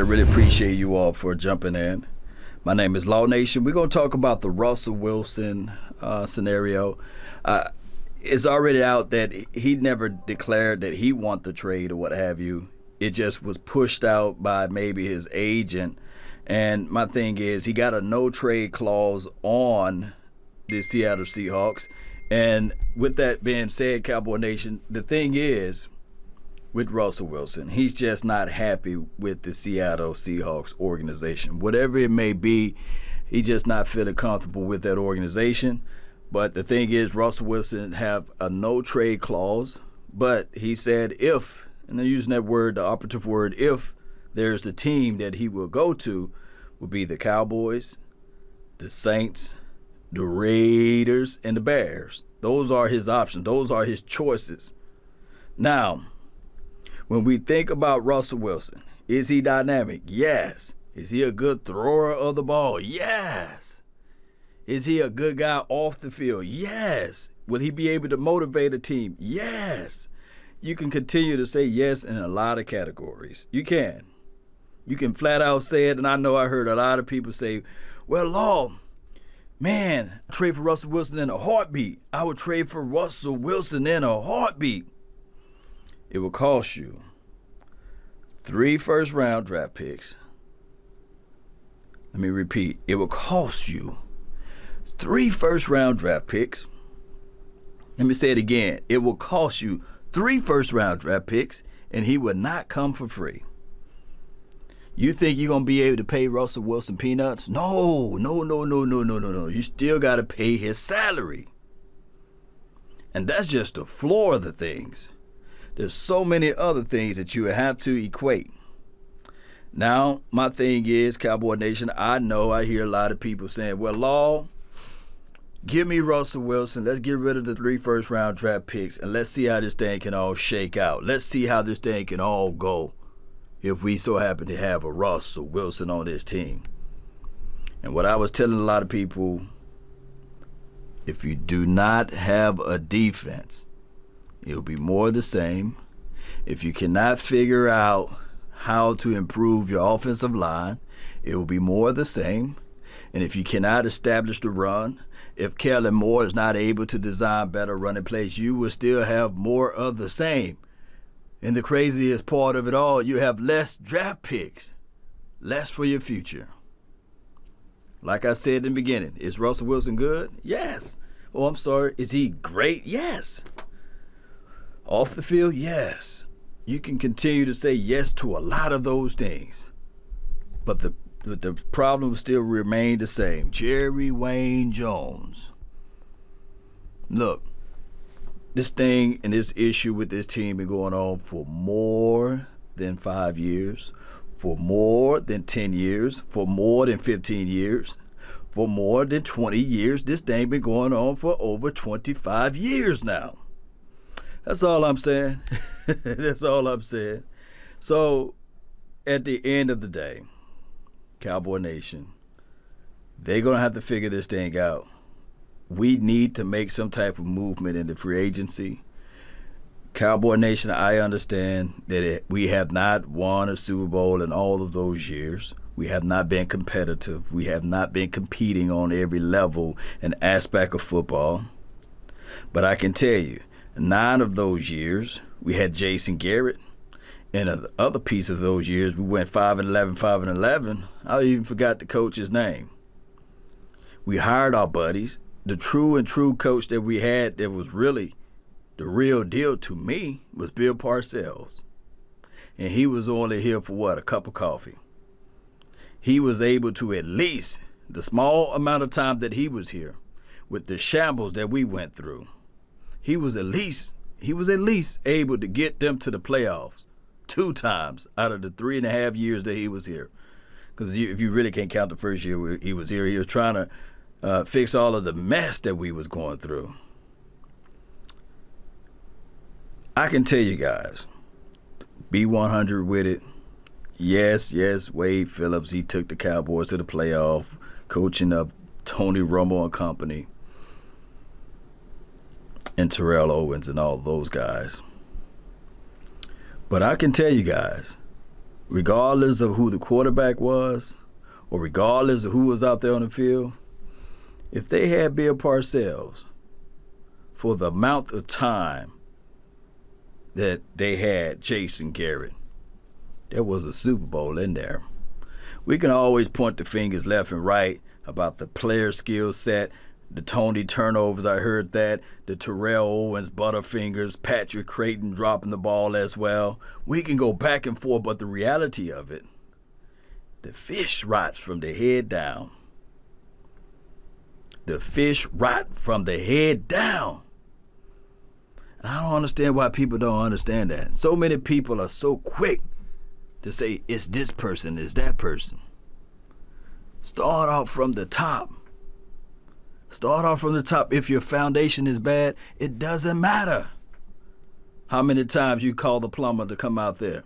everybody. Really appreciate you all for jumping in. My name is Law Nation. We're going to talk about the Russell Wilson scenario. It's already out that he never declared that he want the trade or what have you. It just was pushed out by maybe his agent. And my thing is, he got a no-trade clause on the Seattle Seahawks. And with that being said, Cowboy Nation, the thing is, with Russell Wilson, he's just not happy with the Seattle Seahawks organization. Whatever it may be, he's just not feeling comfortable with that organization. But the thing is, Russell Wilson have a no-trade clause. But he said if, and I'm using that word, the operative word, if there's a team that he will go to, will be the Cowboys, the Saints, the Raiders, and the Bears. Those are his options. Those are his choices. Now, when we think about Russell Wilson, is he dynamic? Yes. Is he a good thrower of the ball? Yes. Is he a good guy off the field? Yes. Will he be able to motivate a team? Yes. You can continue to say yes in a lot of categories. You can. You can flat out say it, and I know I heard a lot of people say, well, Law, man, I trade for Russell Wilson in a heartbeat. I would trade for Russell Wilson in a heartbeat. It will cost you 3 first-round draft picks. Let me repeat. It will cost you 3 first-round draft picks. Let me say it again. It will cost you 3 first-round draft picks, and he will not come for free. You think you're going to be able to pay Russell Wilson peanuts? No. You still got to pay his salary. And that's just the floor of the things. There's so many other things that you have to equate. Now, my thing is, Cowboy Nation, I know I hear a lot of people saying, well, Law, give me Russell Wilson. Let's get rid of the 3 first-round draft picks, and let's see how this thing can all shake out. Let's see how this thing can all go if we so happen to have a Russell Wilson on this team. And what I was telling a lot of people, if you do not have a defense, it'll be more of the same. If you cannot figure out how to improve your offensive line, it will be more of the same. And if you cannot establish the run, if Kellen Moore is not able to design better running plays, you will still have more of the same. And the craziest part of it all, you have less draft picks, less for your future. Like I said in the beginning, is Russell Wilson good? Yes. Oh, I'm sorry. Is he great? Yes. Off the field? Yes. You can continue to say yes to a lot of those things. But the problem will still remain the same. Jerry Wayne Jones. Look, this thing and this issue with this team been going on for more than 5 years, for more than 10 years, for more than 15 years, for more than 20 years. This thing been going on for over 25 years now. That's all I'm saying. That's all I'm saying. So, at the end of the day, Cowboy Nation, they're going to have to figure this thing out. We need to make some type of movement in the free agency. Cowboy Nation, I understand that we have not won a Super Bowl in all of those years. We have not been competitive. We have not been competing on every level and aspect of football. But I can tell you, 9 of those years, we had Jason Garrett. And the other piece of those years, we went 5-11, 5-11. I even forgot the coach's name. We hired our buddies. The true coach that we had that was really the real deal to me was Bill Parcells. And he was only here for what, a cup of coffee. He was able to, at least the small amount of time that he was here, with the shambles that we went through, he was at least able to get them to the playoffs 2 times out of the 3.5 years that he was here. Because if you really can't count the first year he was here, he was trying to fix all of the mess that we was going through. I can tell you guys, be 100 with it. Yes, Wade Phillips, he took the Cowboys to the playoff, coaching up Tony Romo and company, and Terrell Owens and all those guys. But I can tell you guys, regardless of who the quarterback was, or regardless of who was out there on the field, if they had Bill Parcells for the amount of time that they had Jason Garrett, there was a Super Bowl in there. We can always point the fingers left and right about the player skill set, the Tony turnovers, I heard that, the Terrell Owens butterfingers, Patrick Creighton dropping the ball as well. We can go back and forth, but the reality of it, the fish rots from the head down. The fish rot from the head down. And I don't understand why people don't understand that. So many people are so quick to say it's this person, it's that person. Start off from the top. Start off from the top. If your foundation is bad, it doesn't matter how many times you call the plumber to come out there.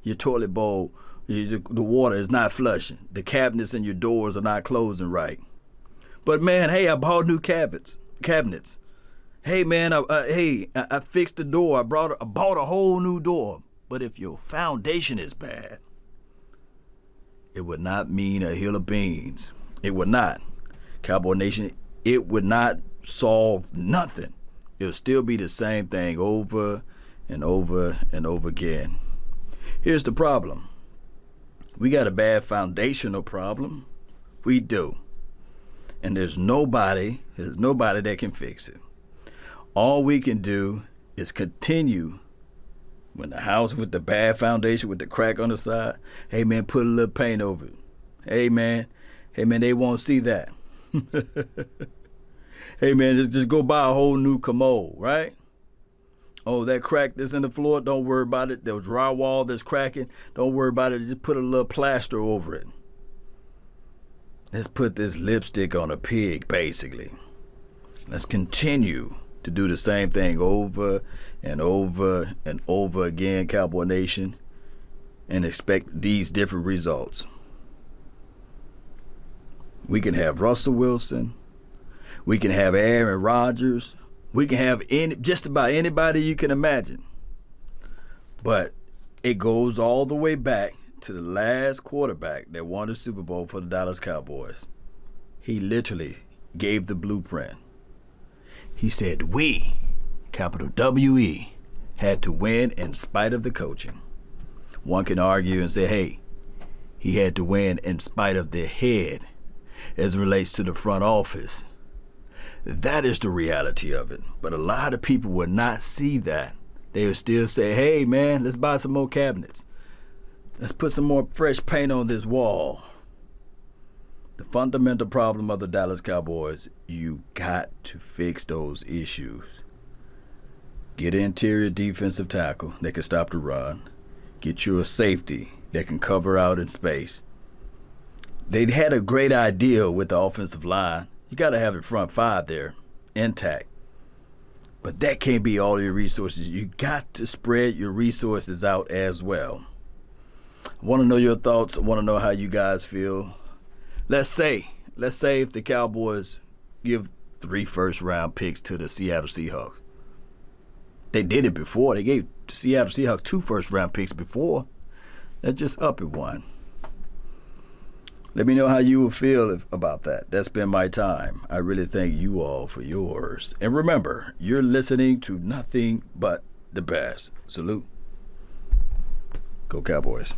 Your toilet bowl, the water is not flushing. The cabinets and your doors are not closing right. But man, hey, I bought new cabinets. Hey man, I fixed the door. I bought a whole new door. But if your foundation is bad, it would not mean a hill of beans. It would not. Cowboy Nation, it would not solve nothing. It'll still be the same thing over and over and over again. Here's the problem. We got a bad foundational problem. We do. And there's nobody that can fix it. All we can do is continue. When the house with the bad foundation, with the crack on the side, hey man, put a little paint over it. Hey man, they won't see that. Hey man, just go buy a whole new commode, right? Oh, that crack that's in the floor, don't worry about it. The drywall that's cracking, don't worry about it. Just put a little plaster over it. Let's put this lipstick on a pig, basically. Let's continue to do the same thing over and over and over again, Cowboy Nation, and expect these different results. We can have Russell Wilson. We can have Aaron Rodgers. We can have just about anybody you can imagine. But it goes all the way back to the last quarterback that won the Super Bowl for the Dallas Cowboys. He literally gave the blueprint. He said we, capital W-E, had to win in spite of the coaching. One can argue and say, hey, he had to win in spite of the head as it relates to the front office. That is the reality of it. But a lot of people would not see that. They would still say, hey, man, let's buy some more cabinets. Let's put some more fresh paint on this wall. The fundamental problem of the Dallas Cowboys, you got to fix those issues. Get an interior defensive tackle that can stop the run. Get you a safety that can cover out in space. They had a great idea with the offensive line. You got to have the front five there intact. But that can't be all your resources. You got to spread your resources out as well. I want to know your thoughts. I want to know how you guys feel. Let's say if the Cowboys give 3 first-round picks to the Seattle Seahawks. They did it before. They gave the Seattle Seahawks 2 first-round picks before. Let's just up it one. Let me know how you will feel about that. That's been my time. I really thank you all for yours. And remember, you're listening to nothing but the best. Salute. Go Cowboys.